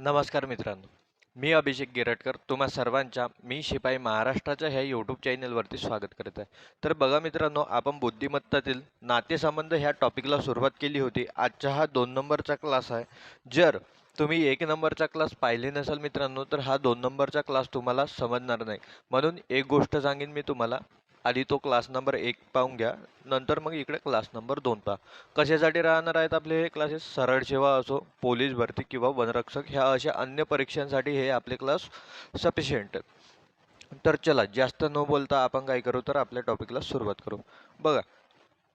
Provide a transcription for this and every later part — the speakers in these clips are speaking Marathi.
नमस्कार मित्रांनो, मी अभिषेक गिरटकर तुम्हा सर्वांच्या मी शिपाई महाराष्ट्राच्या ह्या यूट्यूब चॅनलवरती स्वागत करत आहे. तर बघा मित्रांनो, आपण बुद्धिमत्तातील नातेसंबंध ह्या टॉपिकला सुरुवात केली होती. आजचा हा 2 नंबरचा क्लास आहे. जर तुम्ही 1 नंबरचा क्लास पाहिले नसेल मित्रांनो, तर हा 2 नंबरचा क्लास तुम्हाला समजणार नाही. म्हणून एक गोष्ट सांगेन मी तुम्हाला, आधी तो क्लास नंबर 1 पाहून घ्या, नंतर मग इकडे क्लास नंबर 2 पहा. कशासाठी राहणार आहेत आपले हे क्लासेस? सरळ सेवा असो, पोलीस भरती किंवा वनरक्षक ह्या अशा अन्य परीक्षांसाठी हे आपले क्लास सफिशियंट आहेत. तर चला जास्त न बोलता आपण काय करू, तर आपल्या टॉपिकला सुरुवात करू. बघा,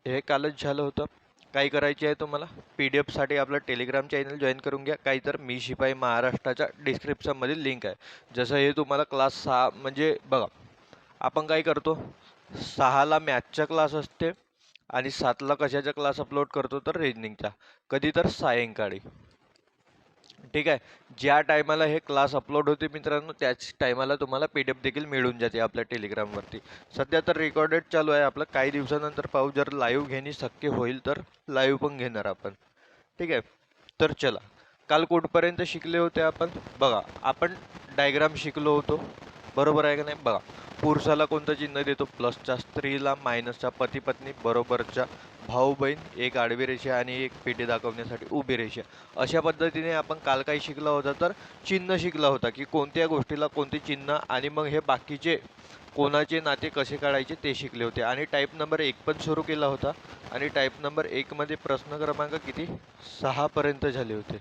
हे कालच झालं होतं. काय करायचे आहे तुम्हाला? PDF साठी आपलं टेलिग्राम चॅनल जॉईन करून घ्या. काही तर मी शिपाई महाराष्ट्राच्या डिस्क्रिप्शनमध्ये लिंक आहे. जसं हे तुम्हाला क्लास 6 म्हणजे बघा, आपण काय करतो, 6ला मॅथचा क्लास असते आणि 7ला कशाचा क्लास अपलोड करतो, तर रिजनिंगचा. कधी तर सायंकाळी. ठीक आहे. ज्या टायमाला हे क्लास अपलोड होते मित्रांनो, त्याच टायमाला तुम्हाला PDF देखील मिळून जाते आपल्या टेलिग्रामवरती. सध्या तर रेकॉर्डेड चालू आहे आपलं. काही दिवसानंतर पाहू, जर लाईव्ह घेणे शक्य होईल तर लाईव्ह पण घेणार आपण. ठीक आहे. तर चला, काल कुठपर्यंत शिकले होते आपण? बघा, आपण डायग्राम शिकलो होतो, बरोबर आहे का नाही? बघा, पुरुषाला कोणतं चिन्ह देतो? प्लसचा, स्त्रीला मायनसचा, पती पत्नी बरोबरच्या, भाऊ बहीण एक आडवी रेषा आणि एक पेटी दाखवण्यासाठी उभी रेषा. अशा पद्धतीने आपण काल काय शिकला होता, तर चिन्ह शिकला होता की कोणत्या गोष्टीला कोणते चिन्ह, आणि मग हे बाकीचे कोणाचे नाते कसे काढायचे ते शिकले होते. आणि टाईप नंबर 1 पण सुरू केला होता. आणि टाईप नंबर 1 मध्ये प्रश्न क्रमांक किती? 6 पर्यंत झाले होते.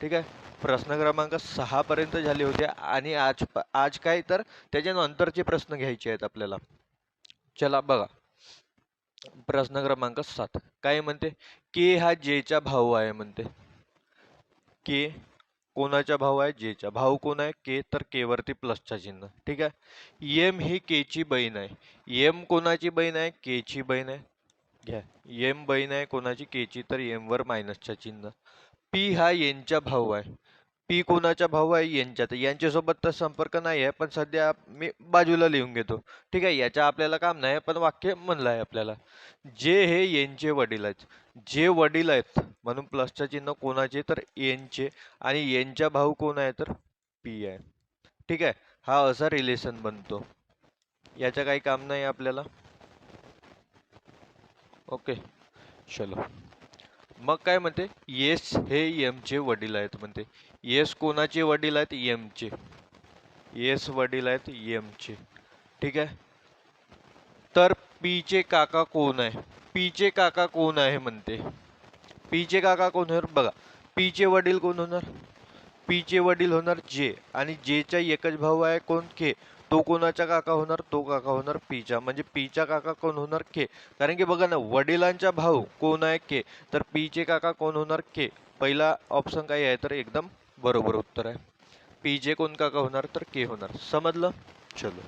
ठीक आहे. प्रश्न क्रमांक 6 पर्यंत झाले होते. आणि आज काय, तर त्याच्यानंतरचे प्रश्न घ्यायचे आहेत आपल्याला. चला बघा, प्रश्न क्रमांक 7 काय म्हणते? के हा जेचा भाऊ आहे म्हणते. के कोणाचा भाऊ आहे? जेचा. भाऊ कोण आहे? के. तर के वरती प्लसचा चिन्ह. ठीक आहे. एम ही के ची बहीण आहे. एम कोणाची बहीण आहे? के ची बहीण आहे. घ्या, एम बहीण आहे कोणाची? के ची. तर एम वर मायनसचा चिन्ह. पी हा यांचा भाऊ आहे. पी कोणाचा भाऊ आहे? यांच्यात. यांच्यासोबत तर संपर्क नाही आहे, पण सध्या मी बाजूला लिहून घेतो. ठीक आहे. याच्या आपल्याला काम नाही, पण वाक्य म्हणलं आहे आपल्याला. जे हे यांचे वडील आहेत. जे वडील आहेत म्हणून प्लसचा चिन्ह कोणाचे? तर यांचे. आणि यांचा भाऊ कोण आहे? तर पी आहे. ठीक आहे. हा असा रिलेशन बनतो. याचं काही काम नाही आपल्याला. ओके, चलो. मग काय म्हणते? येस हे एमचे वडील आहेत म्हणते. येस कोणाचे वडील आहेत? एमचे. येस वडील आहेत एमचे. ठीक आहे. तर पीचे काका कोण आहे? पीचे काका कोण आहे म्हणते. पीचे काका कोण होणार? बघा, पीचे वडील कोण होणार? पीचे वडील होणार जे. आणि जेचा एकच भाऊ आहे कोण? के. तो कोणाचा काका होणार? तो काका होणार पीचा. म्हणजे पीचा काका कोण होणार? के. कारण की बघा ना, वडिलांचा भाऊ कोण आहे? के. तर पीचे काका कोण होणार? के. पहिला ऑप्शन काय आहे? तर एकदम बरोबर उत्तर आहे. पीचे कोण काका होणार? तर के होणार. समजलं? चलो,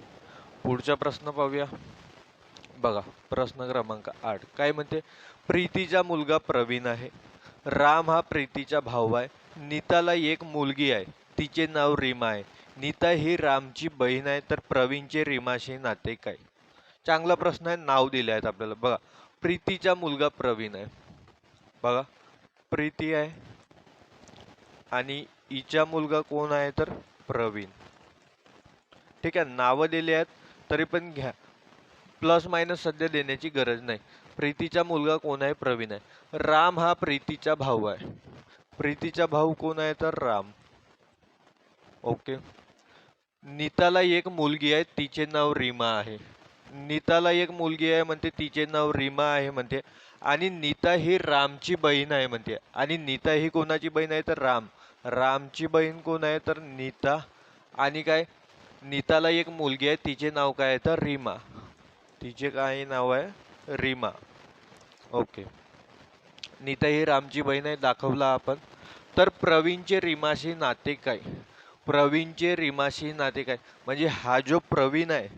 पुढचा प्रश्न पाहूया. बघा, प्रश्न क्रमांक 8 काय म्हणते? प्रीतीचा मुलगा प्रवीण आहे. राम हा प्रीतीचा भाऊ आहे. नीताला एक मुलगी आहे, तिचे नाव रीमा आहे. नीता ही रामची बहीण आहे. तर प्रवीणचे रीमाशी नाते काय? चांगला प्रश्न आहे. नाव दिले आहेत आपल्याला. बघा, प्रीतीचा मुलगा प्रवीण आहे. बघा, प्रीती आहे आणि हिचा मुलगा कोण आहे? तर प्रवीण. ठीक आहे. नावं दिली आहेत तरी पण घ्या, प्लस मायनस सध्या देण्याची गरज नाही. प्रीतीचा मुलगा कोण आहे? प्रवीण आहे. राम हा प्रीतीचा भाऊ आहे. प्रीतीचा भाऊ कोण आहे? तर राम. ओके. नीताला एक मुलगी आहे, तिचे नाव रीमा आहे. नीताला एक मुलगी आहे म्हणते, तिचे नाव रीमा आहे म्हणते. आणि नीता ही रामची बहीण आहे म्हणते. आणि नीता ही कोणाची बहीण आहे? तर राम. रामची बहीण कोण आहे? तर नीता. आणि काय? नीताला एक मुलगी आहे, तिचे नाव काय आहे? तर रीमा. तिचे काय नाव आहे? रीमा. ओके. नीता ही रामची बहीण आहे, दाखवला आपण. तर प्रवीणचे रीमाशी नाते काय? प्रवीणचे रीमाशी नाते काय? म्हणजे हा जो प्रवीण आहे,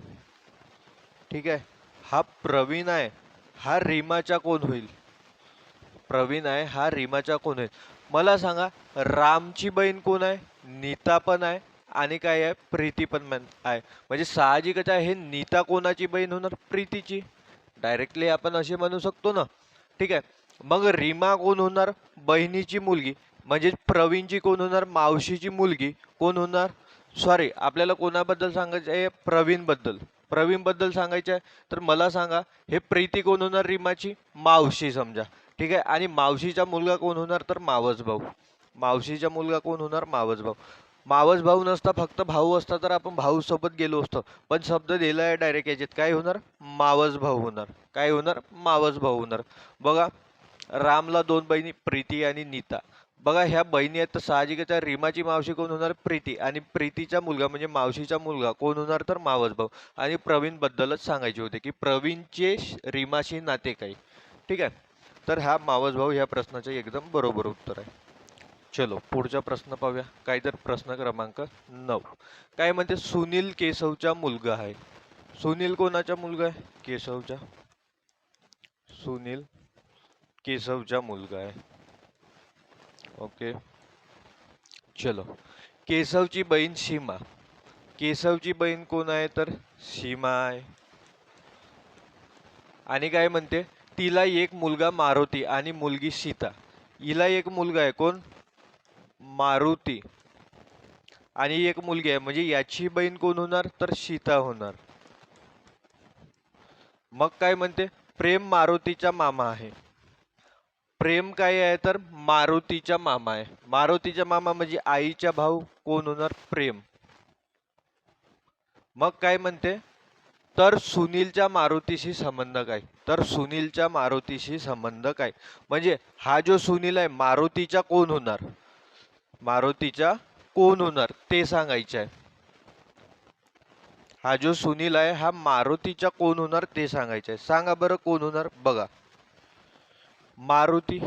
ठीक आहे, हा प्रवीण आहे, हा रीमाचा कोण होईल? प्रवीण आहे हा रीमाचा कोण होईल? मला सांगा, रामची बहीण कोण आहे? नीता पण आहे. आणि काय आहे? प्रीती पण आहे. म्हणजे साहजिकच आहे, हे नीता कोणाची बहीण होणार? प्रीतीची. डायरेक्टली आपण असे म्हणू शकतो ना. ठीक आहे. मग रीमा कोण होणार? बहिणीची मुलगी. म्हणजे प्रवीणची कोण होणार? मावशीची मुलगी कोण होणार? सॉरी, आपल्याला कोणाबद्दल सांगायचं आहे? प्रवीण बद्दल. प्रवीण बद्दल सांगायचं आहे तर मला सांगा, हे प्रीती कोण होणार? रीमाची मावशी समजा. ठीक आहे. आणि मावशीचा मुलगा कोण होणार? तर मावस भाऊ. मावशीचा मुलगा कोण होणार? मावस भाऊ. मावस भाऊ नसता, फक्त भाऊ असता तर आपण भाऊ सोबत गेलो असतो. पण शब्द दिलाय डायरेक्ट याच्यात, काय होणार? मावस भाऊ होणार. काय होणार? मावस भाऊ होणार. बघा, रामला दोन बहिणी प्रीती आणि नीता. बघा, ह्या बहिणी आहेत तर साहजिकच आहे, रीमाची मावशी कोण होणार? प्रीती. आणि प्रीतीचा मुलगा म्हणजे मावशीचा मुलगा कोण होणार? तर मावस भाऊ. आणि प्रवीण बद्दलच सांगायचे होते की प्रवीणचे रीमाशी नाते काय. ठीक आहे. तर हा मावस भाऊ ह्या प्रश्नाचे एकदम बरोबर उत्तर आहे. चलो पुढचा प्रश्न पाहूया. काय तर प्रश्न क्रमांक 9. काय म्हणते? सुनील केशवचा मुलगा आहे. सुनील कोणाचा मुलगा आहे? केशवचा. सुनील केशवचा मुलगा आहे. ओके. चलो, केशवची बहीण सीमा. केशवची बहीण कोण आहे? तर सीमा आहे. आणि काय म्हणते? तिला एक मुलगा मारुती आणि मुलगी सीता. हिला एक मुलगा आहे, कोण? मारुती. आणि एक मुलगी आहे, म्हणजे याची बहीण कोण होणार? तर सीता होणार. मग काय म्हणते? प्रेम मारुतीचा मामा आहे. प्रेम काय आहे? तर मारुतीचा मामा आहे. मारुतीचा मामा म्हणजे आईचा भाऊ कोण होणार? प्रेम. मग काय म्हणते? तर सुनीलच्या मारुतीशी संबंध काय? तर सुनीलच्या मारुतीशी संबंध काय? म्हणजे हा जो सुनील आहे मारुतीचा कोण होणार? मारुतीचा कोण होणार ते सांगायचं आहे. हा जो सुनील आहे हा मारुतीचा कोण होणार ते सांगायचं आहे. सांगा बरं कोण होणार? बघा, मारुती.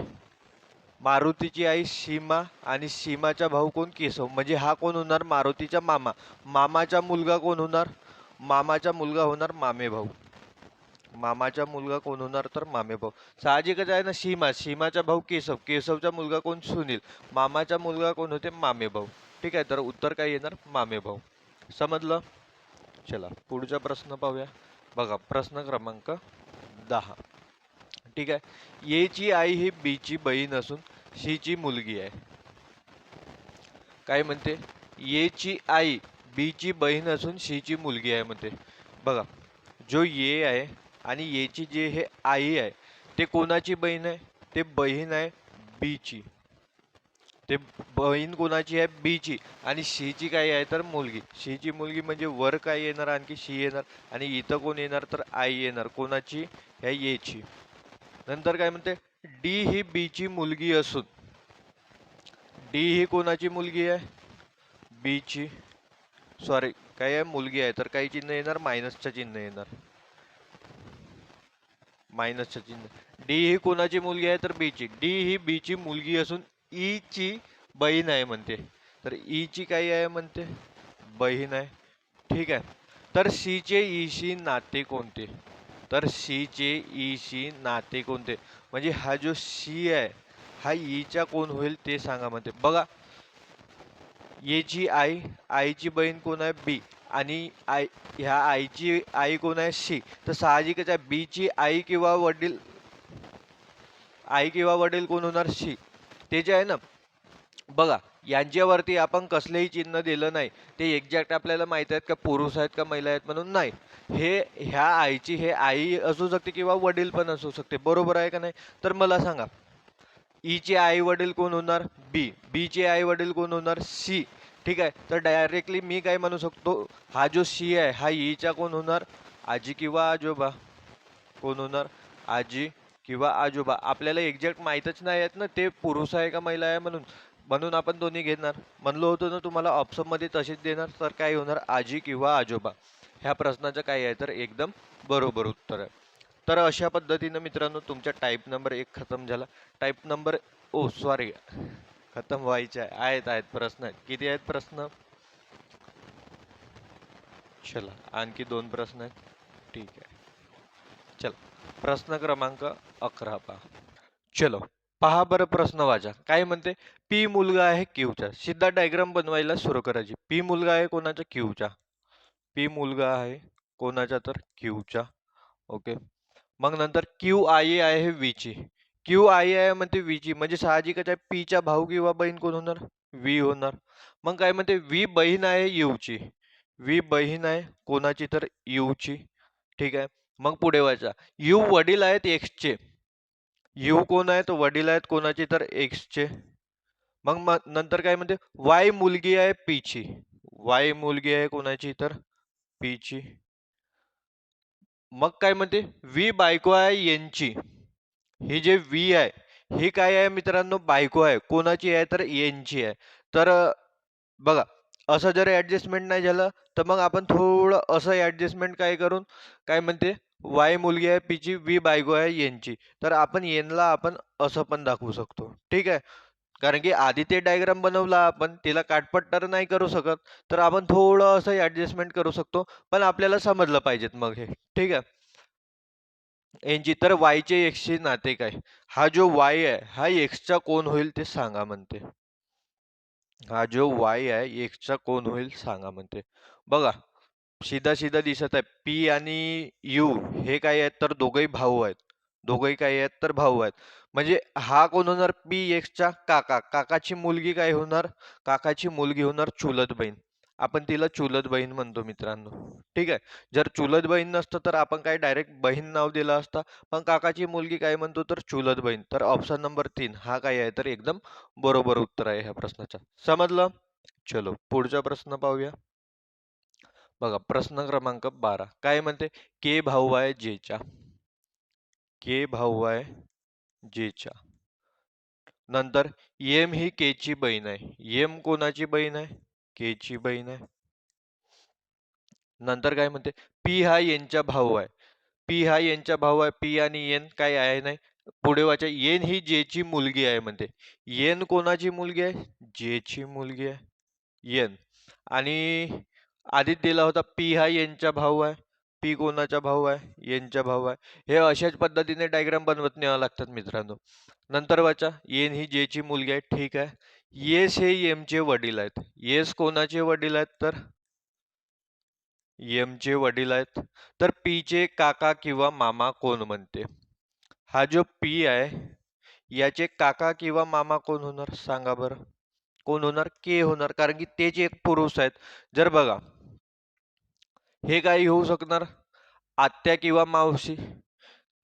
मारुतीची आई सीमा आणि सीमाचा भाऊ कोण? केशव. म्हणजे हा कोण होणार? मारुतीचा मामा. मामाचा मुलगा कोण होणार? मामाचा मुलगा होणार मामे भाऊ. मामाचा मुलगा कोण होणार? तर मामे भाऊ. साहजिकच आहे ना. सीमा, सीमाचा भाऊ केशव, केशवचा मुलगा कोण? सुनील. मामाचा मुलगा कोण होते? मामे भाऊ. ठीक आहे. तर उत्तर काय येणार? मामे भाऊ. समजलं? चला पुढचा प्रश्न पाहूया. बघा, प्रश्न क्रमांक 10. ठीक आहे. ए ची आई ही बी ची बहीण असून सी ची मुलगी आहे. काय म्हणते? ए ची आई बी ची बहीण असून सी ची मुलगी आहे म्हणते. बघा, जो ए आहे आणि ए ची जे हे आई आहे ते कोणाची बहीण आहे? ते बहीण आहे बी ची. ते बहीण कोणाची आहे? बी ची. आणि सी ची काय आहे? तर मुलगी. सी ची मुलगी म्हणजे वर काय येणार? आणखी सी येणार. आणि इथं कोण येणार? तर आई येणार. कोणाची? ह्या ए ची. नंतर काय म्हणते? डी ही बी ची मुलगी असून डी ही कोणाची मुलगी आहे? बी ची. सॉरी, काय आहे? मुलगी आहे. तर काही चिन्ह येणार? मायनसचं चिन्ह येणार. मायनसचं चिन्ह. डी ही कोणाची मुलगी आहे? तर बी ची. डी ही बी ची मुलगी असून ई ची बहीण आहे म्हणते. तर ई ची काय आहे म्हणते? बहीण आहे. ठीक आहे. तर सी चे ई शी नाते कोणते? तर सी चे ई शी नाते कोणते? म्हणजे हा जो सी आहे हा ई चा कोण होईल ते सांगा म्हणते. बघा, ए ची आई, आईची बहीण कोण आहे? बी. आणि आई, ह्या आईची आई कोण आहे? सी. तर साहजिकच आहे बी ची आई किंवा वडील, आई किंवा वडील कोण होणार? सी. ते जे आहे ना, बघा यांच्यावरती आपण कसलेही चिन्ह दिलं नाही. ते एक्झॅक्ट आपल्याला माहित आहेत का पुरुष आहेत का महिला आहेत म्हणून नाही. हे ह्या आईची हे आई असू शकते किंवा वडील पण असू शकते. बरोबर आहे का नाही? तर मला सांगा, ई चे आई वडील कोण होणार? बी. बी चे आई वडील कोण होणार? सी. ठीक आहे. तर डायरेक्टली मी काय म्हणू शकतो? हा जो सी आहे हा ई चा कोण होणार? आजी किंवा आजोबा. कोण होणार? आजी किंवा आजोबा. आपल्याला एक्झॅक्ट माहीतच नाही आहेत ना ते पुरुष आहे का महिला आहे म्हणून. म्हणून आपण दोन्ही घेणार. म्हणलो होतो ना तुम्हाला ऑप्शनमध्ये तसेच देणार. तर काय होणार? आजी किंवा आजोबा. ह्या प्रश्नाचं काय आहे? तर एकदम बरोबर उत्तर आहे. तर अशा पद्धतीनं मित्रांनो तुमचा टाईप नंबर 1 खतम झाला. टाईप नंबर, ओ सॉरी, खतम व्हायचे आहे. आहेत प्रश्न आहेत. किती आहेत प्रश्न? चला आणखी 2 प्रश्न आहेत. ठीक आहे. चला प्रश्न क्रमांक 11 पहा. चलो पहा बरं, प्रश्न वाचा. काय म्हणते? पी मुलगा आहे क्यूचा. सिद्धा डायग्राम बनवायला सुरू करायची. पी मुलगा आहे कोणाचा? क्यूचा. पी मुलगा आहे कोणाचा? तर क्यूचा. ओके. मग नंतर क्यू आई आहे व्हीची. क्यू आई आहे म्हणते वीची, म्हणजे साहजिकच आहे पीच्या भाऊ किंवा बहीण कोण होणार? वी होणार. मग काय म्हणते वी बहीण आहे यूची. वी बहीण आहे कोणाची? तर यूची. ठीक आहे. मग पुढे वाचा. यू वडील आहेत एक्सचे. यू कोण आहेत? वडील आहेत कोणाची? तर एक्सचे. मग नंतर काय म्हणते? वाय मुलगी आहे पीची. वाय मुलगी आहे कोणाची? तर पीची. मग काय म्हणते? वी बायको आहे यांची. ही जे वी आहे ही काय आहे मित्रांनो? बायको आहे. कोणाची आहे? तर यांची आहे. तर बघा, असं जर ऍडजस्टमेंट नाही झालं तर मग आपण थोडं असं ऍडजस्टमेंट काय करून काय म्हणते? वाय मुलगी आहे पीची, वी बायको आहे यांची. तर आपण यांना आपण असं पण दाखवू शकतो. ठीक आहे. कारण की आधी ते डायग्राम बनवला आपण, तिला काटपट तर नाही करू शकत, तर आपण थोडं असं ऍडजस्टमेंट करू शकतो. पण आपल्याला समजलं पाहिजेत मग हे. ठीक आहे. यांची तर वायचे एक्सचे नाते काय? हा जो वाय आहे हा एक्सचा कोण होईल ते सांगा म्हणते. हा जो वाय आहे एक्सचा कोण होईल सांगा म्हणते. बघा, सीधा सीधा दिसत आहे. पी आणि यू हे काय आहेत? तर दोघंही भाऊ आहेत. दोघंही काय आहेत? तर भाऊ आहेत. म्हणजे हा कोण होणार? पी एक्सचा काका. काकाची मुलगी काय होणार? काकाची मुलगी होणार चुलत बहीण. आपण तिला चुलत बहीण म्हणतो मित्रांनो. ठीक आहे. जर चुलत बहीण नसतं तर आपण काय डायरेक्ट बहीण नाव दिलं असतं. पण काकाची मुलगी काय म्हणतो? तर चुलत बहीण. तर ऑप्शन नंबर 3 हा काय आहे? तर एकदम बरोबर उत्तर आहे ह्या प्रश्नाचा. समजलं? चलो पुढचा प्रश्न पाहूया. बघा, प्रश्न क्रमांक 12 काय म्हणते? के भाऊ आहे जेच्या. के भाऊ आहे जेच्या. नंतर एम ही के ची बहीण आहे. एम कोणाची बहीण आहे? के ची बहीण आहे. नंतर काय म्हणते? पी हा यांचा भाऊ आहे. पी हा यांचा भाऊ आहे. पी आणि एन काय आहे नाही. पुढे वाचा, एन ही जे ची मुलगी आहे म्हणते. एन कोणाची मुलगी आहे? जे ची मुलगी आहे. एन. आणि आधीच दिला होता पी हा यांचा भाऊ आहे. पी कोणाचा भाऊ आहे? यांचा भाऊ आहे. हे अशाच पद्धतीने डायग्राम बनवत न्यावं लागतात मित्रांनो. नंतर वाचा, एन ही जे ची मुलगी आहे. ठीक आहे. येस हे एम चे वडील आहेत. येस कोणाचे वडील आहेत? तर एम चे वडील आहेत. तर पी चे काका किंवा मामा कोण म्हणते? हा जो पी आहे याचे काका किंवा मामा कोण होणार? सांगा बरं. कोण होणार? के होणार. कारण की तेच एक पुरुष आहेत. जर बघा, हे काय होऊ शकणार? आत्या किंवा मावशी.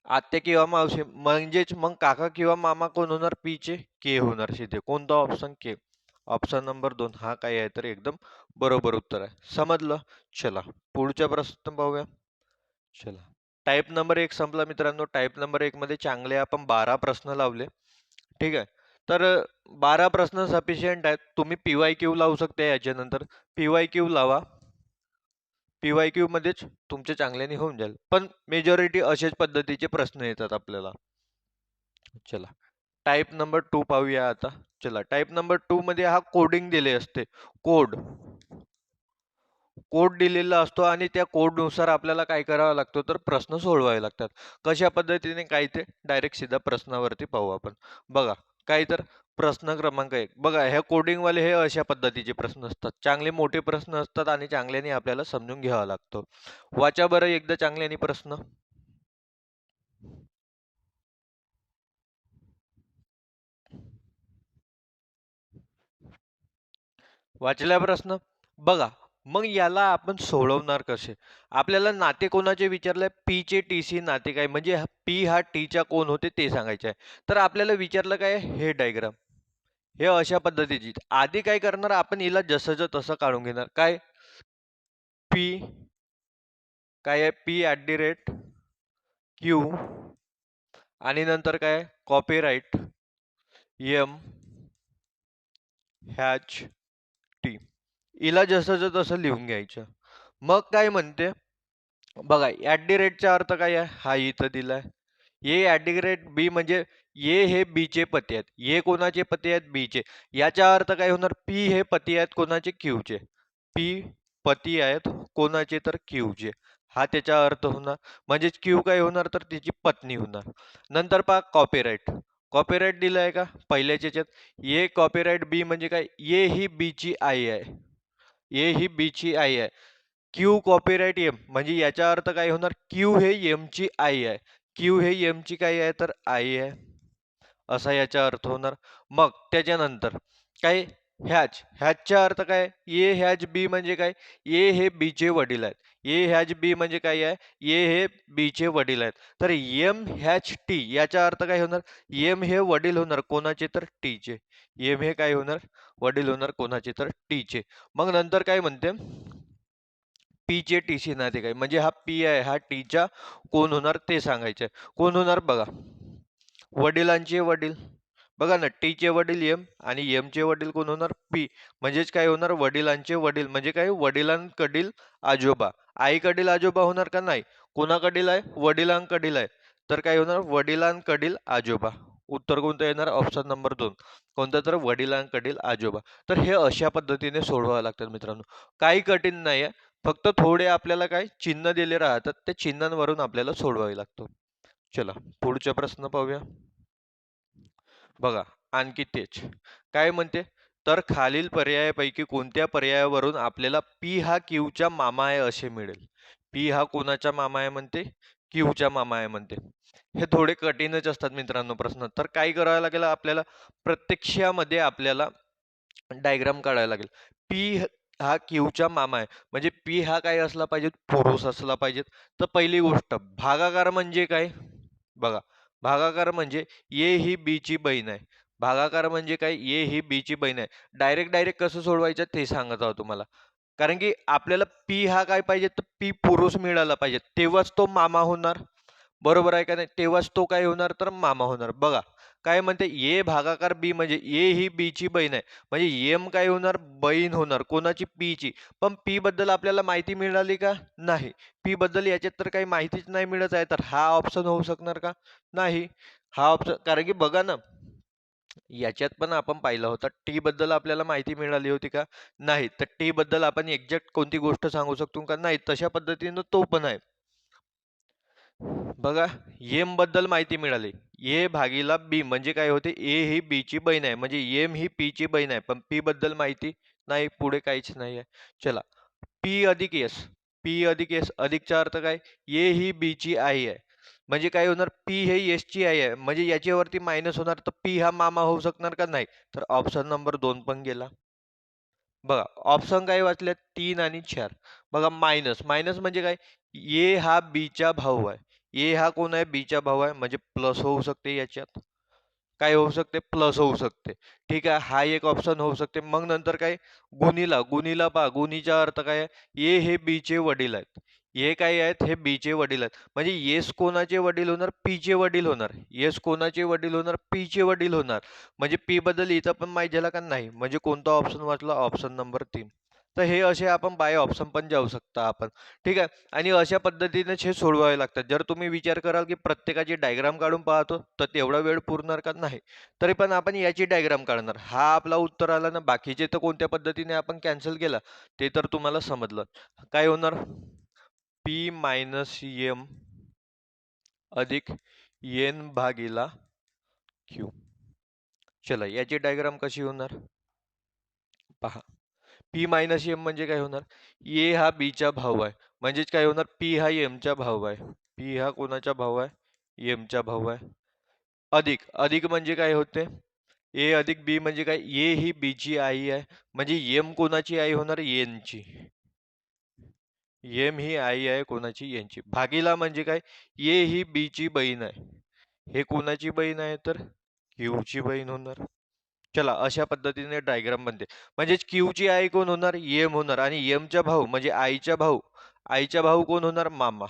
आत्या किंवा मावशी म्हणजेच मग काका किंवा मामा कोण होणार? पी चे के होणार सीधे. कोणता ऑप्शन? के. ऑप्शन नंबर 2 हा काय आहे? तर एकदम बरोबर उत्तर आहे. समजलं? चला पुढचा प्रश्न पाहूया. चला, टाईप नंबर 1 संपला मित्रांनो. टाईप नंबर 1 मध्ये चांगले आपण 12 प्रश्न लावले. ठीक आहे. तर 12 प्रश्न सफिशियंट आहेत. तुम्ही PYQ लावू शकता याच्यानंतर. PYQ लावा. PYQ मध्येच तुमचे चांगल्याने होऊन जाईल. पण मेजॉरिटी अशाच पद्धतीचे प्रश्न येतात आपल्याला. चला, टाईप नंबर 2 पाहूया आता. चला, टाईप नंबर 2 मध्ये हा कोडिंग दिले असते. कोड कोड दिलेला असतो आणि त्या कोडनुसार आपल्याला काय करावं लागतं? तर प्रश्न सोडवावे लागतात. कशा पद्धतीने काय ते डायरेक्ट सीधा प्रश्नावरती पाहू आपण. बघा, काय तर प्रश्न क्रमांक 1. बघा, ह्या कोडिंगवाले हे अशा पद्धतीचे प्रश्न असतात. चांगले मोठे प्रश्न असतात आणि चांगल्याने आपल्याला समजून घ्यावा लागतो. वाचा बरं एकदा चांगल्याने प्रश्न. वाचला प्रश्न? बघा, मग याला आपण सोडवणार कसे? आपल्याला नाते कोणाचे विचारले? पी चे टी शी नाते काय? म्हणजे पी हा टीच्या कोण होते ते सांगायचे आहे. तर आपल्याला विचारलं काय? हे डायग्राम. हे अशा पद्धतीची. आधी काय करणार आपण? हिला जसंच्या तसं काढून घेणार. काय? पी काय आहे? P at the rate Q आणि नंतर काय? Copyright M H T. हिला जसंच्या तसं लिहून घ्यायचं. मग काय म्हणते? बघा, ॲट दी रेटचा अर्थ काय आहे? हा इथं दिलाय. ए ॲट दी रेट बी म्हणजे ए हे बी चे पती आहेत. ए कोणाचे पती आहेत? बी चे. याचा अर्थ काय होणार? पी हे पती आहेत कोणाचे? क्यू चे. पी पती आहेत कोणाचे? तर क्यू चे. हा त्याचा अर्थ होणार. म्हणजेच क्यू काय होणार? तर तिची पत्नी होणार. नंतर पहा कॉपीराईट. कॉपीराईट दिलाय का पहिल्याच्या याच्यात? ए कॉपीराईट बी म्हणजे काय? ए ही बी ची आई आहे. ए ही बी ची आई आहे. क्यू कॉपीराईट एम म्हणजे याचा अर्थ काय होणार? क्यू हे एम ची आई आहे. क्यू हे एम ची काय आहे? तर आई आहे. असा याचा अर्थ होणार. मग त्याच्यानंतर काय, ह्याचा अर्थ काय, ए हॅज बी म्हणजे काय, ए हे बी चे वडील आहेत. ए हॅज बी म्हणजे काय आहे, ए हे बी चे वडील आहेत. तर एम हॅज टी याचा अर्थ काय होणार, एम हे वडील होणार कोणाचे, तर टी चे. एम हे काय होणार, वडील होणार कोणाचे, तर टी चे. मग नंतर काय म्हणते, पी चे टीसी नाते काय, म्हणजे हा पी आहे हा टीचा कोण होणार ते सांगायचे. कोण होणार बघा, वडिलांचे वडील. बघा ना, टी चे वडील एम आणि एम चे वडील कोण होणार, पी. म्हणजेच काय होणार, वडिलांचे वडील म्हणजे काय, वडिलांकडील आजोबा. आईकडील आजोबा होणार का, नाही. कोणाकडील आहे, वडिलांकडील आहे. तर काय होणार, वडिलांकडील आजोबा. उत्तर कोणतं येणार, ऑप्शन नंबर 2. कोणतं, तर वडिलांकडील आजोबा. तर हे अशा पद्धतीने सोडवावं लागतात मित्रांनो. काही कठीण नाही आहे, फक्त थोडे आपल्याला काय चिन्ह दिले राहतात, त्या चिन्हांवरून आपल्याला सोडवावे लागतो. चला पुढचा प्रश्न पाहूया. बघा, आणखी तेच काय म्हणते, तर खालील पर्यायापैकी कोणत्या पर्यायावरून आपल्याला पी हा क्यूचा मामा आहे असे मिळेल. पी हा कोणाचा मामा आहे म्हणते, क्यूचा मामा आहे म्हणते. हे थोडे कठीणच असतात मित्रांनो प्रश्न. तर काय करावं लागेल आपल्याला, प्रत्यक्षामध्ये आपल्याला डायग्राम काढायला लागेल. पी हा क्यूचा मामा आहे म्हणजे पी हा काय असला पाहिजे, पुरुष असला पाहिजे. तर पहिली गोष्ट, भागाकार म्हणजे काय, बघा, भागाकार म्हणजे ए ही बी ची बहीण आहे. भागाकार म्हणजे काय, ए ही बी ची बहीण आहे. डायरेक्ट डायरेक्ट कसं सोडवायचं ते सांगत आहोत तुम्हाला. कारण की आपल्याला पी हा काय पाहिजे, तर पी पुरुष मिळाला पाहिजे, तेव्हाच तो मामा होणार. बरोबर आहे का नाही, तेव्हाच तो काय होणार, तर मामा होणार. बघा काय म्हणते, ए भागाकार बी म्हणजे ए ही बी ची बहीण आहे, म्हणजे एम काय होणार, बहीण होणार कोणाची, पी ची. पण पी बद्दल आपल्याला माहिती मिळाली का, नाही. पी बद्दल याच्यात तर काही माहितीच नाही मिळत आहे, तर हा ऑप्शन होऊ शकणार का, नाही. हा ऑप्शन, कारण की बघा ना, याच्यात पण आपण पाहिलं होतं, टी बद्दल आपल्याला माहिती मिळाली होती का, नाही. तर टी बद्दल आपण एक्झॅक्ट कोणती गोष्ट सांगू शकतो का, नाही. तशा पद्धतीनं तो पण आहे. बघा, एम बद्दल माहिती मिळाली. ए भागीला बी म्हणजे काय होते, ए ही बी ची बहीण आहे म्हणजे एम ही पी ची बहीण आहे. पण पी बद्दल माहिती नाही, पुढे काहीच नाही आहे. चला, पी अधिक एस. पी अधिक एस अधिकचा अर्थ काय, ए ही बी ची आई आहे. म्हणजे काय होणार, पी हे एस ची आई आहे म्हणजे याच्यावरती मायनस होणार, तर पी हा मामा होऊ शकणार का, नाही. तर ऑप्शन नंबर 2 पण गेला. बघा, ऑप्शन काय वाचले, 3 आणि 4. बघा, मायनस मायनस म्हणजे काय, ए हा बी चा भाऊ आहे. ए हा कोण आहे, बी चा भाऊ आहे म्हणजे प्लस होऊ शकते याच्यात. काय होऊ शकते, प्लस होऊ शकते. ठीक आहे, हा एक ऑप्शन होऊ शकते. मग नंतर काय, गुणीला. गुणीला पहा, गुणीचा अर्थ काय आहे, ए हे बी चे वडील आहेत. ए काय आहेत, हे बी चे वडील आहेत. म्हणजे येस कोणाचे वडील होणार, पी चे वडील होणार. येस कोणाचे वडील होणार, पी चे वडील होणार. म्हणजे पी बद्दल इथं पण माहिती झाला का, नाही. म्हणजे कोणता ऑप्शन वाचला, ऑप्शन नंबर 3. तर हे असे आपण बाय ऑप्शन पण जाऊ शकता आपण. ठीक आहे, आणि अशा पद्धतीनेच हे सोडवावे लागतात. जर तुम्ही विचार कराल की प्रत्येकाची डायग्राम काढून पाहतो, तर तेवढा वेळ पुरणार का, नाही. तरी पण आपण याची डायग्राम काढणार. हा आपला उत्तर आला ना, बाकीचे तर कोणत्या पद्धतीने आपण कॅन्सल केला ते तर तुम्हाला समजलं. काय होणार, पी मायनस एम अधिक एन भागीला क्यू. चला, याची डायग्राम कशी होणार पहा. पी मायनस एम म्हणजे काय होणार, ए हा बी चा भाऊ आहे म्हणजेच काय होणार, पी हा एम चा भाऊ आहे. पी हा कोणाचा भाऊ आहे, एम चा भाऊ आहे. अधिक अधिक म्हणजे काय होते, ए अधिक बी म्हणजे काय, ए ही बी ची आई आहे म्हणजे एम कोणाची आई होणार, एन ची. एम ही आई आहे कोणाची, एन ची. भागीला म्हणजे काय, ए ही बी ची बहीण आहे. हे कोणाची बहीण आहे, तर क्यू ची बहीण होणार. चला, अशा पद्धतीने डायग्राम बनते. म्हणजेच क्यू ची आई कोण होणार, एम होणार. आणि एम चा भाऊ म्हणजे आईचा भाऊ. आईचा भाऊ कोण होणार, मामा.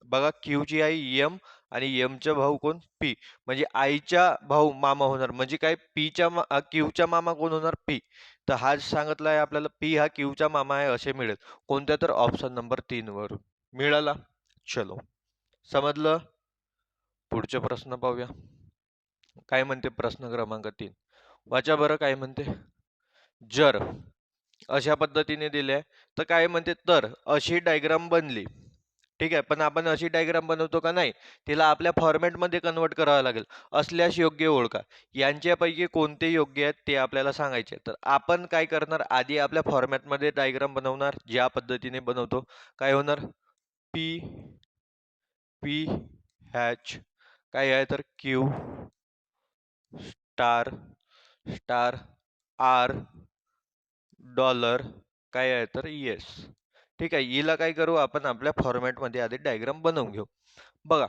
बघा, क्यू ची आई एम आणि एम चा भाऊ कोण, पी. म्हणजे आईचा भाऊ मामा होणार. म्हणजे काय, क्यू चा मामा कोण होणार, पी. तर हा सांगितला आहे आपल्याला, पी हा क्यू चा मामा आहे असे मिळेल. कोणत्या, तर ऑप्शन नंबर 3 वरून मिळाला. चलो, समजलं. पुढचे प्रश्न पाहूया. काय म्हणते प्रश्न क्रमांक 3, वाचा बरं काय म्हणते. जर अशा पद्धतीने दिले तर काय म्हणते, तर अशी डायग्राम बनली. ठीक आहे, पण आपण अशी डायग्राम बनवतो का, नाही. तिला आपल्या फॉर्मॅटमध्ये कन्वर्ट करावं लागेल. असल्यास योग्य ओळखा. यांच्यापैकी कोणते योग्य आहेत ते आपल्याला सांगायचे. तर आपण काय करणार, आधी आपल्या फॉर्मॅटमध्ये डायग्राम बनवणार, ज्या पद्धतीने बनवतो. काय होणार, पी पी हॅच काय आहे, तर Q star star R dollar काय आहे तर येस. ठीक आहे, हिला काय करू आपण आपल्या फॉर्मॅटमध्ये आधी डायग्राम बनवून घेऊ. बघा,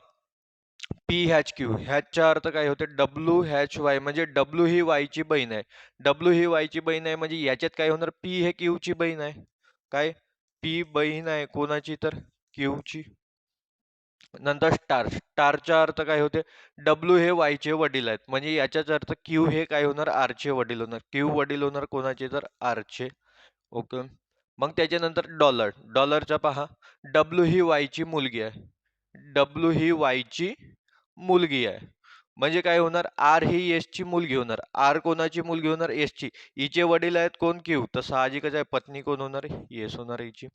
पी हॅच क्यू ह्याचा अर्थ काय होते, डब्ल्यू हॅच वाय म्हणजे डब्ल्यू ही वाय ची बहीण आहे. डब्ल्यू ही वाय ची बहीण आहे म्हणजे याच्यात काय होणार, पी हे क्यू ची बहीण आहे. काय, पी बहीण आहे कोणाची तर क्यू ची. नंतर स्टार स्टारचा अर्थ काय होते, डब्ल्यू हे वाय चे वडील आहेत म्हणजे याचाच अर्थ क्यू हे काय होणार, आर चे वडील होणार. क्यू वडील होणार कोणाचे तर आर चे. ओके. मग त्याच्यानंतर डॉलर डॉलरचा पहा, डब्ल्यू ही वाय ची मुलगी आहे. डब्ल्यू ही वाय ची मुलगी आहे म्हणजे काय होणार, आर ही एस ची मुलगी होणार. आर कोणाची मुलगी होणार, एस ची. हिचे वडील आहेत कोण, क्यू, तर साहजिकच आहे पत्नी कोण होणार, येस होणार हिची.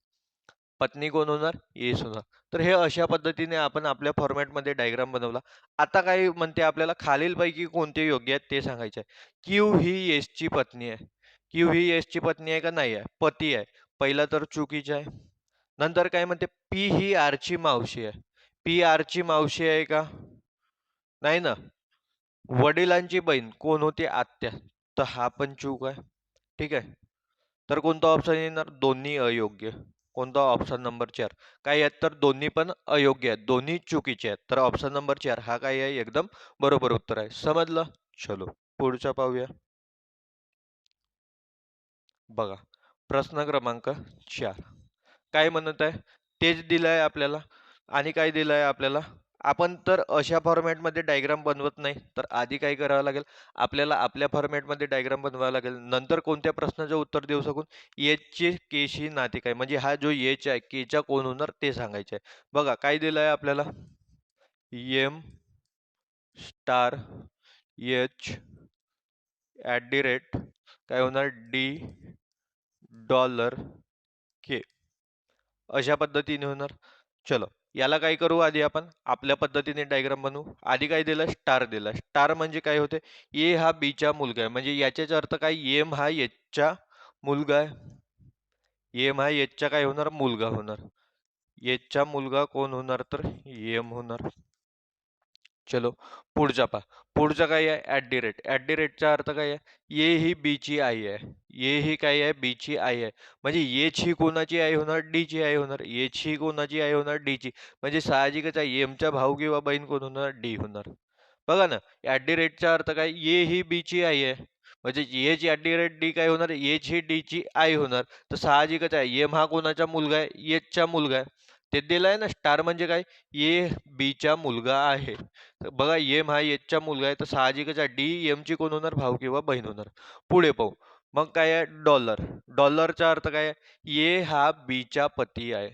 पत्नी कोण होणार, येस होणार. तर हे अशा पद्धतीने आपण आपल्या फॉर्मॅटमध्ये डायग्राम बनवला. आता काय म्हणते आपल्याला, खालीलपैकी कोणते योग्य आहेत ते सांगायचे आहे. क्यू ही येस ची पत्नी आहे. क्यू ही येस ची पत्नी आहे का नाही आहे, पती आहे. पहिला तर चुकीचे आहे. नंतर काय म्हणते, पी ही आर ची मावशी आहे. पी आर ची मावशी आहे का, नाही ना. वडिलांची बहीण कोण होती, आत्या, तर हा पण चूक आहे. ठीक आहे, तर कोणता ऑप्शन येणार, दोन्ही अयोग्य. कोणता, ऑप्शन नंबर 4. काय आहेत तर दोन्ही पण अयोग्य आहेत, दोन्ही चुकीचे आहेत. तर ऑप्शन नंबर 4 हा काय आहे, एकदम बरोबर उत्तर आहे. समजलं. चलो पुढचा पाहूया. बघा, प्रश्न क्रमांक 4 काय म्हणत आहे, तेच दिलं आहे आपल्याला. आणि काय दिलं आहे आपल्याला, आपण तर अशा फॉर्मॅटमध्ये डायग्राम बनवत नाही, तर आधी काय करावं लागेल, आपल्याला आपल्या फॉर्मॅटमध्ये डायग्राम बनवावा लागेल. नंतर कोणत्या प्रश्नाचं उत्तर देऊ शकून, एचचे केशी नाते काय, म्हणजे हा जो एच आहे केचा कोण होणार ते सांगायचे आहे. बघा काय दिलं आहे आपल्याला, M star H at the rate काय होणार, डी डॉलर के, अशा पद्धतीने होणार. चलो याला काय करू, आधी आपण आपल्या पद्धतीने डायग्राम बनवू. आधी काय दिलं, स्टार दिला. स्टार म्हणजे काय होते, ए हा बी चा मुलगा आहे म्हणजे याचाच अर्थ काय, एम हा एच चा मुलगा आहे. एम हा एच चा काय होणार, मुलगा होणार. एच चा मुलगा कोण होणार तर एम होणार. चलो पुढचा पहा, पुढचा काय आहे, at the rate. At the रेटचा अर्थ काय आहे, ए ही बी ची आई आहे. ए ही काय आहे, बी ची आई आहे म्हणजे एच ही कोणाची आई होणार, डी ची आई होणार. एच ही कोणाची आई होणार, डी ची. म्हणजे साहजिकच आहे एमचा भाऊ किंवा बहीण कोण होणार, डी होणार. बघा ना, ॲट दी रेटचा अर्थ काय, ए ही बी ची आई आहे म्हणजे H at the rate D काय होणार, एच ही डी ची आई होणार. तर साहजिकच आहे एम हा कोणाचा मुलगा आहे, एच चा मुलगा आहे. ते दिलंय ना, स्टार म्हणजे काय, ए बी चा मुलगा आहे. तर बघा एम हा एचचा मुलगा आहे तर साहजिकच आहे डी एम ची कोण होणार, भाऊ किंवा बहीण होणार. पुढे पाहू. मग काय आहे, डॉलर. डॉलरचा अर्थ काय आहे, ए हा बी चा पती आहे.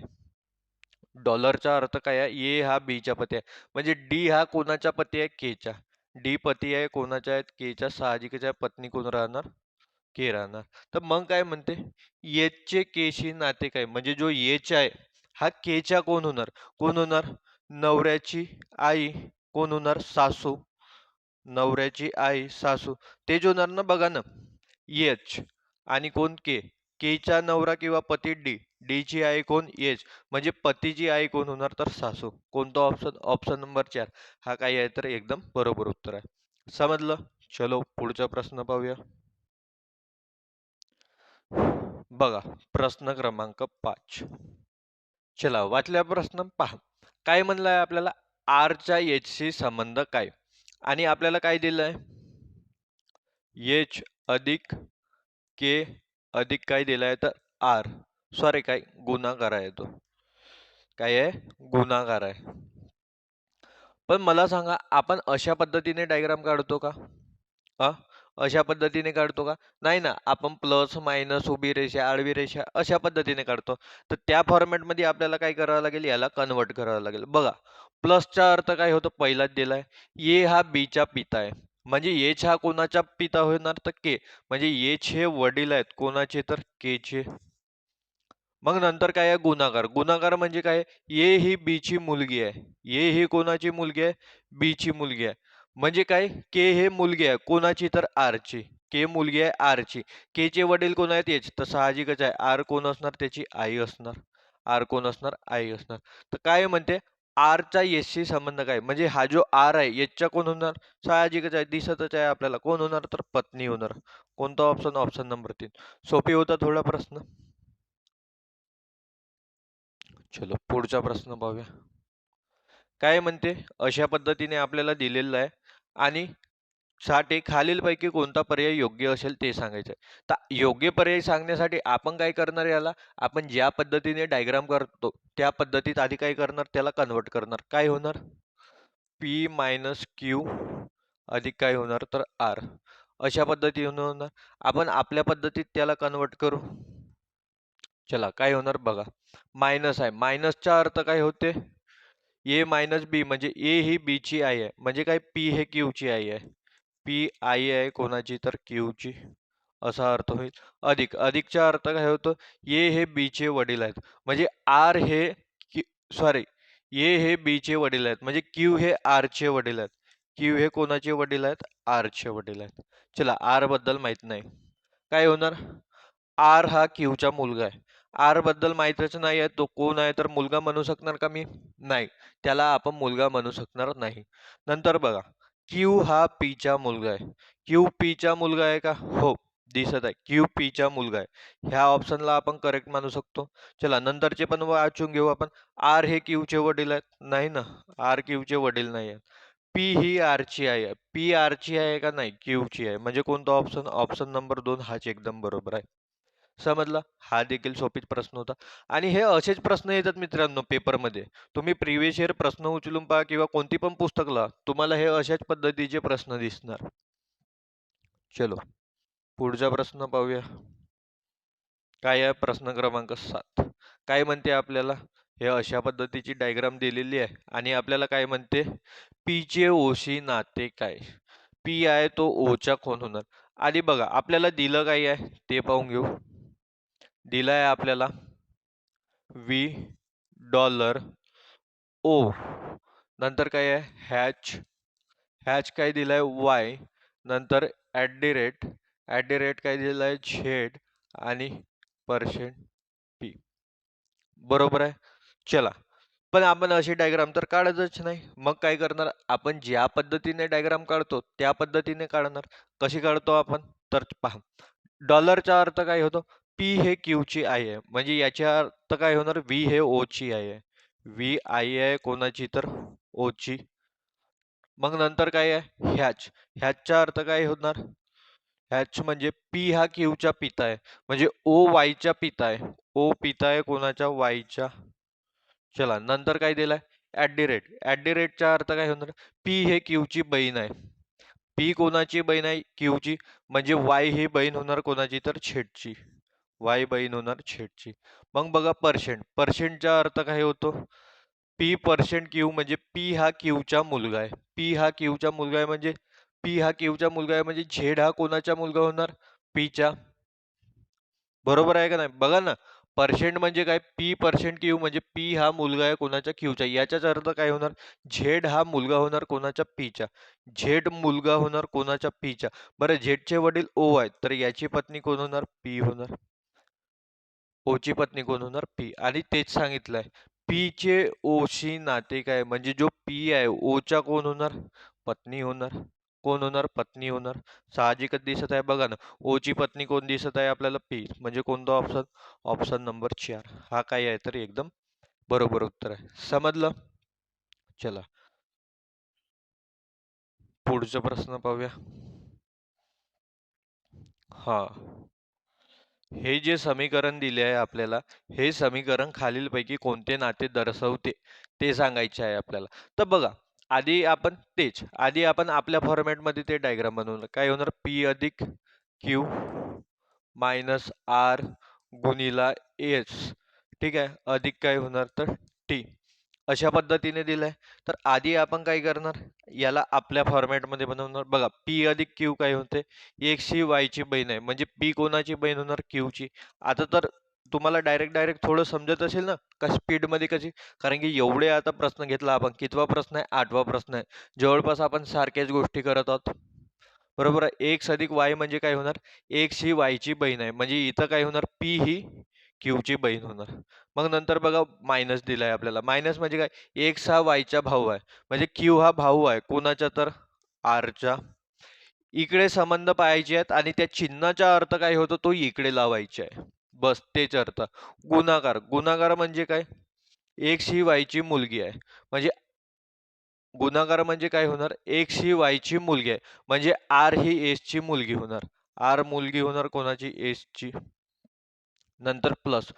डॉलरचा अर्थ काय आहे, ए हा बी चा पती आहे म्हणजे डी हा कोणाचा पती आहे, के चा. डी पती आहे कोणाच्या आहेत, के चा. साहजिकच आहे पत्नी कोण राहणार, के राहणार. तर मग काय म्हणते, एचचे केशी नाते काय, म्हणजे जो एच आहे हा केच्या कोण होणार, कोण होणार, नवऱ्याची आई. कोण होणार, सासू. नवऱ्याची आई सासू, तेच होणार ना. बघा ना, एच आणि कोण, के. केचा नवरा किंवा पती डी. डी ची आई कोण, एच, म्हणजे पतीची आई कोण होणार तर सासू. कोणता ऑप्शन, ऑप्शन नंबर 4 हा काय आहे तर एकदम बरोबर उत्तर आहे. समजलं. चलो पुढचा प्रश्न पाहूया. बघा, प्रश्न क्रमांक 5. चला वाचल्या प्रश्न पहा. काय म्हणलाय आपल्याला, आर चा एच शी संबंध काय, आणि आपल्याला काय दिलंय, एच अधिक के अधिक काय दिलाय तर आर. सॉरी काय गुणाकार आहे तो, काय आहे, गुणाकार आहे. पण मला सांगा, आपण अशा पद्धतीने डायग्राम काढतो का, अ अशा पद्धतीने काढतो का, नाही ना. आपण प्लस मायनस उभी रेषा आडवी रेषा अशा पद्धतीने काढतो. तर त्या फॉर्मॅटमध्ये आपल्याला काय करावं लागेल, याला कन्वर्ट करावं लागेल. बघा, प्लसचा अर्थ काय होतो, पहिलाच दिलाय, ए हा बी चा पिता आहे म्हणजे एच हा कोणाचा पिता होणार तर के, म्हणजे एच हे वडील आहेत कोणाचे तर के चे. मग नंतर काय आहे, गुणाकार. गुणाकार म्हणजे काय, ए ही बी ची मुलगी आहे. ए ही कोणाची मुलगी आहे, बी ची मुलगी आहे. म्हणजे काय, के हे मुलगी आहे कोणाची तर आर ची. के मुलगी आहे आर ची. के चे वडील कोण आहेत, एच, तर साहजिकच आहे आर कोण असणार, त्याची आई असणार. आर कोण असणार, आई असणार. तर काय म्हणते, आरचा एसशी संबंध काय, म्हणजे हा जो आर आहे याच्या कोण होणार, साहजिकच आहे, दिसतच आहे आपल्याला, कोण होणार तर पत्नी होणार. कोणता ऑप्शन, ऑप्शन नंबर 3. सोपी होता थोडा प्रश्न. चलो पुढचा प्रश्न पाहूया. काय म्हणते, अशा पद्धतीने आपल्याला दिलेलं आहे आणि साठी खालीलपैकी कोणता पर्याय योग्य असेल ते सांगायचं आहे. तर योग्य पर्याय सांगण्यासाठी आपण काय करणार, याला आपण ज्या पद्धतीने डायग्राम करतो त्या पद्धतीत आधी काय करणार, त्याला कन्वर्ट करणार. काय होणार, पी मायनस क्यू अधिक काय होणार तर आर, अशा पद्धतीने होणार. आपण आपल्या पद्धतीत त्याला कन्वर्ट करू. चला काय होणार बघा, मायनस आहे, मायनसचा अर्थ काय होते, ए मायनस बी, म्हणजे ए ही बी ची आई आहे, म्हणजे काय पी हे क्यू ची आई आहे. पी आई आहे कोणाची तर क्यू ची, असा अर्थ होईल. अधिक, अधिकचा अर्थ काय होतो, ए हे बी चे वडील आहेत, म्हणजे आर हे सॉरी ए हे बी चे वडील आहेत, म्हणजे क्यू हे आर चे वडील आहेत. क्यू हे कोणाचे वडील आहेत, आर चे वडील आहेत. चला आर बद्दल माहित नाही, काय होणार, आर हा क्यूचा मुलगा आहे. आर बद्दल माहितच नाही आहे, तो कोण आहे तर मुलगा म्हणू शकणार का मी, नाही, त्याला आपण मुलगा म्हणू शकणार नाही. नंतर बघा, क्यू हा पी चा मुलगा आहे. क्यू पी चा मुलगा आहे का, हो दिसत आहे, क्यू पी चा मुलगा आहे, ह्या ऑप्शनला आपण करेक्ट मानू शकतो. चला नंतरचे पण वाचून घेऊ आपण. आर हे क्यू चे वडील आहेत, नाही ना, आर क्यू चे वडील नाही आहेत. पी ही आर ची आहे, पी आर ची आहे का, नाही क्यू ची आहे, म्हणजे कोणता ऑप्शन, ऑप्शन नंबर 2 हाच एकदम बरोबर आहे. समजला, हा देखील सोपीच प्रश्न होता. आणि हे असेच प्रश्न येतात मित्रांनो पेपरमध्ये. तुम्ही प्रिव्हियस इयर प्रश्न उचलून पहा किंवा कोणती पण पुस्तक ला, तुम्हाला हे अशाच पद्धतीचे प्रश्न दिसणार. चलो पुढचा प्रश्न पाहूया. काय आहे प्रश्न क्रमांक 7. काय म्हणते आपल्याला, हे अशा पद्धतीची डायग्राम दिलेली आहे आणि आपल्याला काय म्हणते, पी चे ओशी नाते काय, पी आहे तो ओ चा कोण होणार. आधी बघा आपल्याला दिलं काय आहे ते पाहून घेऊ. दिलं आहे आपल्याला व्ही डॉलर ओ, नंतर काय आहे हॅच, हॅच काय दिलाय वाय, नंतर ॲट दी रेट काय दिलाय झेड आणि पर्सेंट पी, बरोबर आहे. चला पण आपण अशी डायग्राम तर काढतच नाही, मग काय करणार, आपण ज्या पद्धतीने डायग्राम काढतो त्या पद्धतीने काढणार. कशी काढतो आपण तर पहा, डॉलरचा अर्थ काय होतो, पी हे क्यू ची आई आहे, म्हणजे याचा अर्थ काय होणार, व्ही हे ओ ची आई आहे. व्ही आई आहे कोणाची तर ओ ची. मग नंतर काय आहे हॅच, हॅचचा अर्थ काय होणार, हॅच म्हणजे पी हा क्यूचा पिता आहे, म्हणजे ओ वायचा पिता आहे, ओ पिता आहे कोणाच्या वायच्या. चला नंतर काय दिलाय at the rate, at the रेटचा अर्थ काय होणार, पी हे क्यूची बहीण आहे, पी कोणाची बहीण आहे क्यूची, म्हणजे वाय ही बहीण होणार कोणाची तर झेडची, वाय बहीण होणार झेडची. मग बघा पर्सेंट, पर्सेंटचा अर्थ काय होतो, पी पर्सेंट क्यू, म्हणजे पी हा क्यूचा मुलगा आहे, पी हा क्यूचा मुलगा आहे, म्हणजे पी हा क्यूचा मुलगा आहे, म्हणजे झेड हा कोणाचा मुलगा होणार, पीचा. बरोबर आहे का नाही, बघा ना, पर्सेंट म्हणजे काय, पी पर्सेंट क्यू, म्हणजे पी हा मुलगा आहे कोणाच्या क्यूचा, याचाच अर्थ काय होणार, झेड हा मुलगा होणार कोणाच्या पीचा, झेड मुलगा होणार कोणाच्या पीचा. बरं झेडचे वडील ओ आहेत, तर याची पत्नी कोण होणार, पी होणार, ओची पत्नी कोण होणार, पी. आणि तेच सांगितलंय, पी चे ओशी नाते काय, म्हणजे जो पी आहे ओचा कोण होणार, पत्नी होणार, कोण होणार, पत्नी होणार. साहजिकच दिसत आहे बघा ना, ओची पत्नी कोण दिसत आहे आपल्याला, पी, म्हणजे कोणता ऑप्शन, ऑप्शन नंबर 4 हा काय आहे तर एकदम बरोबर उत्तर आहे. समजलं. चला पुढचा प्रश्न पाहूया. हा, हे जे समीकरण दिले आहे आपल्याला, हे समीकरण खालीलपैकी कोणते नाते दर्शवते ते सांगायचे आहे आपल्याला. तर बघा, आधी आपण आपल्या फॉर्मॅटमध्ये ते डायग्राम बनवलं, काय होणार, पी अधिक क्यू मायनस आर गुणिला एस, ठीक आहे, अधिक काय होणार तर टी, अशा पद्धतीने दिलंय. तर आधी आपण काय करणार, याला आपल्या फॉर्मॅटमध्ये बनवणार. बघा पी अधिक क्यू काय होते, एक्स ही वाय ची बहीण आहे, म्हणजे पी कोणाची बहीण होणार, क्यू ची. आता तर तुम्हाला डायरेक्ट थोडं समजत असेल ना का स्पीड मध्ये कशी, कारण की एवढे आता प्रश्न घेतला आपण, कितवा प्रश्न आहे, 8वा प्रश्न आहे, जवळपास आपण सारख्याच गोष्टी करत आहोत. बरोबर आहे, एक्स अधिक वाय म्हणजे काय होणार, एक्स ही वाय ची बहीण आहे, म्हणजे इथं काय होणार, पी ही क्यूची बहीण होणार. मग नंतर बघा मायनस दिलाय आपल्याला. मायनस म्हणजे काय? एक्स हा वायचा भाऊ आहे, म्हणजे क्यू हा भाऊ आहे कोणाचा? तर आरचा. इकडे संबंध पाहायचे आहेत आणि त्या चिन्हाचा अर्थ काय होतो तो इकडे लावायचा आहे. बस तेच अर्थ. गुणाकार. गुणाकार म्हणजे काय? एक्स ही वायची मुलगी आहे, म्हणजे गुणाकार म्हणजे काय होणार? एक्स ही वायची मुलगी आहे, म्हणजे आर ही एस ची मुलगी होणार. आर मुलगी होणार कोणाची? एस ची. नंतर प्लस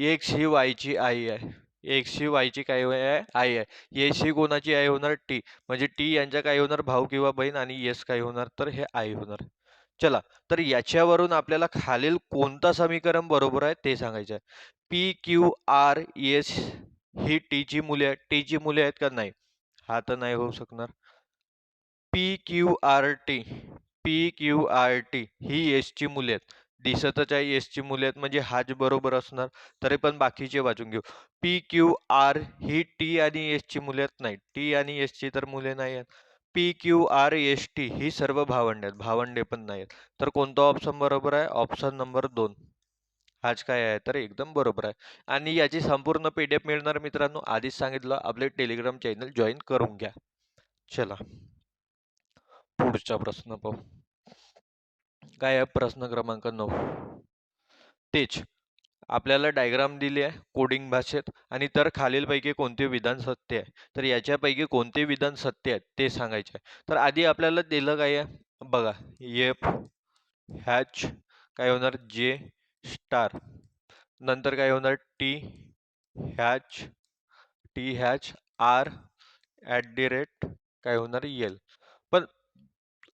एक्स ही वायची आई आहे. एक्स ही वायची काय आहे? आई आहे. एस ही कोणाची आई होणार? टी. म्हणजे टी यांच्या काय होणार? भाऊ किंवा बहीण. आणि एस काय होणार? तर हे आई होणार. चला, तर याच्यावरून आपल्याला खालील कोणता समीकरण बरोबर आहे ते सांगायचं आहे. पी क्यू आर एस ही टी ची मुले आहेत. टी ची मुले आहेत का? नाही. हा तर नाही होऊ शकणार. P Q R T, P Q R T ही एस ची मुले आहेत. दिसतच आहे एस ची मुले आहेत, म्हणजे हाच बरोबर असणार. तरी पण बाकीचे वाचून घेऊ. पी क्यू आर ही टी आणि एस ची मुले आहेत. नाही, टी आणि एस ची तर मुले नाही आहेत. P Q R S T ही सर्व भावंडे आहेत. भावंडे पण नाही आहेत. तर कोणता ऑप्शन बरोबर आहे? ऑप्शन नंबर 2 हाच काय आहे? तर एकदम बरोबर आहे. आणि याची संपूर्ण पीडीएफ मिळणार मित्रांनो, आधीच सांगितलं, आपले टेलिग्राम चॅनल जॉईन करून घ्या. चला, पुढचा प्रश्न पाहू. काय आहे प्रश्न क्रमांक 9. तेच आपल्याला डायग्राम दिली आहे कोडिंग भाषेत, आणि तर खालीलपैकी कोणते विधान सत्य आहे? तर याच्यापैकी कोणते विधान सत्य आहे ते सांगायचे आहे. तर आधी आपल्याला दिलं काय आहे बघा. एफ हॅच काय होणार? जे स्टार. नंतर काय होणार? T H, T H R at the rate काय होणार? एल. पण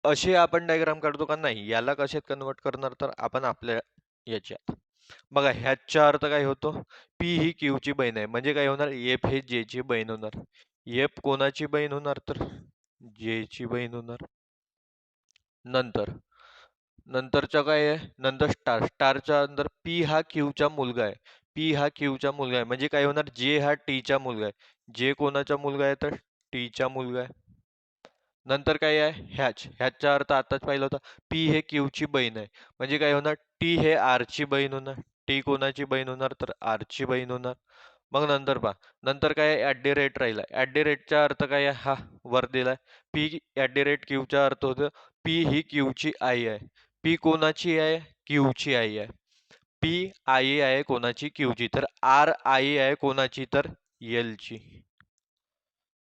असे आपण डायग्राम काढतो का? नाही. याला कशात कन्वर्ट करणार? तर आपण आपल्या याच्यात बघा, ह्याचा अर्थ काय होतो? पी ही क्यू ची बहीण आहे, म्हणजे काय होणार? एफ हे जे ची बहीण होणार. एफ कोणाची बहीण होणार? तर जे ची बहीण होणार. नंतर नंतरचा काय आहे? नंतर स्टार. स्टारच्या अंदर पी हा क्यू चा मुलगा आहे. पी हा क्यू चा मुलगा आहे, म्हणजे काय होणार? जे हा टी चा मुलगा आहे. जे कोणाचा मुलगा आहे? तर टी चा मुलगा आहे. नंतर काय आहे? हॅच. हॅचचा अर्थ आताच पाहिला होता. पी हे क्यू ची बहीण आहे, म्हणजे काय होणार? टी हे आर ची बहीण होणार. टी कोणाची बहीण होणार? तर आर ची बहीण होणार. मग नंतर पहा, नंतर काय आहे? ॲट दी रेट राहिला. ॲट दी रेटचा अर्थ काय आहे? हा वर दिलाय. पी ॲट दी रेट क्यूचा अर्थ होतो पी ही क्यू ची आई आहे. पी कोणाची आहे? क्यू ची आई आहे. पी आई आहे कोणाची? क्यू ची. तर आर आई आहे कोणाची? तर एल ची.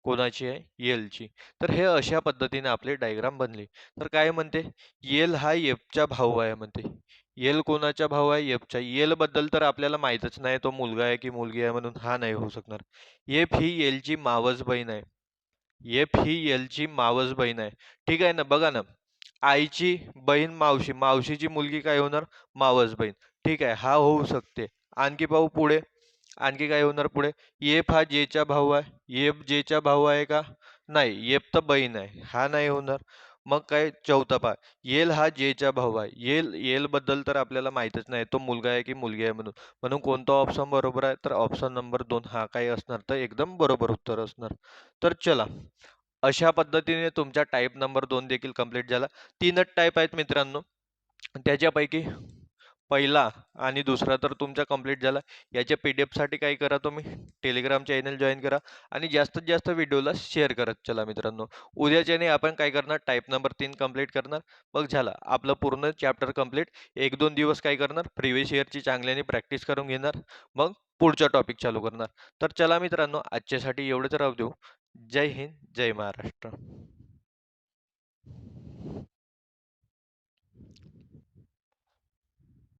कोणाची आहे? एल ची. तर हे अशा पद्धतीने आपले डायग्राम बनले. तर काय म्हणते? एल हा एफचा भाऊ आहे म्हणते. एल कोणाचा भाऊ आहे? एफचा. एल बद्दल तर आपल्याला माहीतच नाही, तो मुलगा आहे की मुलगी आहे, म्हणून हा नाही होऊ शकणार. एफ ही एल ची मावस बहीण आहे. एफ ही एल ची मावस बहीण आहे. ठीक आहे ना? बघा ना, आईची बहीण मावशी, मावशीची मुलगी काय होणार? मावस बहीण. ठीक आहे, हा होऊ शकते. आणखी पाहू पुढे. आणखी काय होणार पुढे? एफ हा जेचा भाऊ आहे. एफ जेचा भाऊ आहे का? नाही, एफ तर बहीण आहे, हा नाही होणार. मग काय चौथा पहा. एल हा जेचा भाऊ आहे. एल बद्दल तर आपल्याला माहितच नाही, तो मुलगा आहे की मुलगी आहे म्हणून. म्हणून कोणता ऑप्शन बरोबर आहे? तर ऑप्शन नंबर 2 हा काय असणार? तर एकदम बरोबर उत्तर असणार. तर चला, अशा पद्धतीने तुमचा टाईप नंबर 2 देखील कंप्लीट झाला. 3च टाईप आहेत मित्रांनो. त्याच्यापैकी पहिला आणि दुसरा तर तुमचा कंप्लीट झाला. याच्या पीडीएफ साठी काय करा, तुम्ही टेलिग्राम चॅनल जॉईन करा आणि जास्तीत जास्त व्हिडिओला शेअर करत चला मित्रांनो. उद्याच्याने आपण काय करणार? टाईप नंबर 3 कंप्लीट करणार. मग झाला आपलं पूर्ण चॅप्टर कंप्लीट. 1-2 दिवस काय करणार? प्रिव्हियस इयरची चांगल्याने प्रॅक्टिस करून घेणार. मग पुढचा टॉपिक चालू करणार. तर चला मित्रांनो, आजच्यासाठी एवढंच राहू देऊ. जय हिंद, जय महाराष्ट्र.